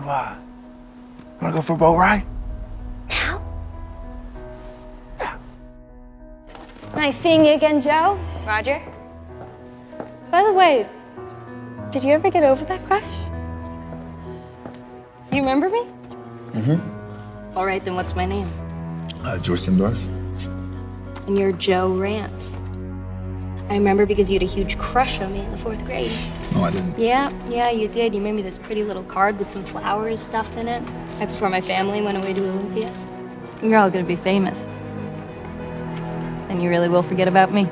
Wanna go for a boat ride? Now? Nice seeing you again, Joe. Roger. By the way, did you ever get over that crush? You remember me? Mm-hmm. All right, then what's my name? Joyce indoors. And you're Joe Rance. I remember because you had a huge crush on me in the 4th grade. No, I didn't. Yeah, you did. You made me this pretty little card with some flowers stuffed in it right before my family went away to Olympia. You're all gonna be famous. And you really will forget about me?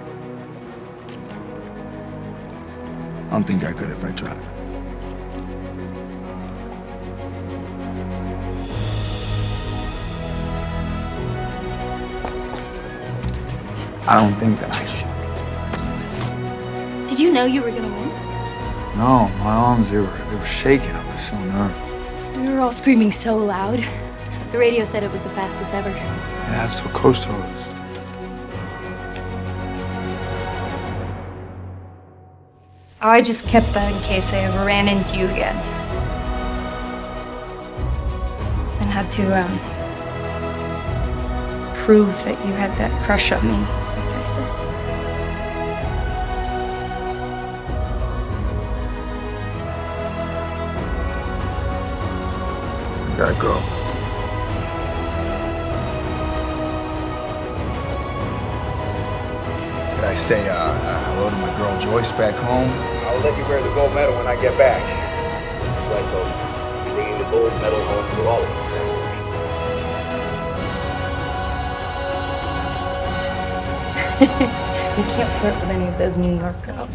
I don't think I could if I tried. I don't think that I should. Did you know you were gonna win? No, my arms, they were shaking. I was so nervous. We were all screaming so loud. The radio said it was the fastest ever. Yeah, that's what Coach told us. Oh, I just kept that in case I ever ran into you again. And had to, prove that you had that crush on me, like I said. I gotta go. Did I say hello to my girl Joyce back home? I'll let you wear the gold medal when I get back. Like those, bringing the gold medal home to all of you. You can't flirt with any of those New York girls.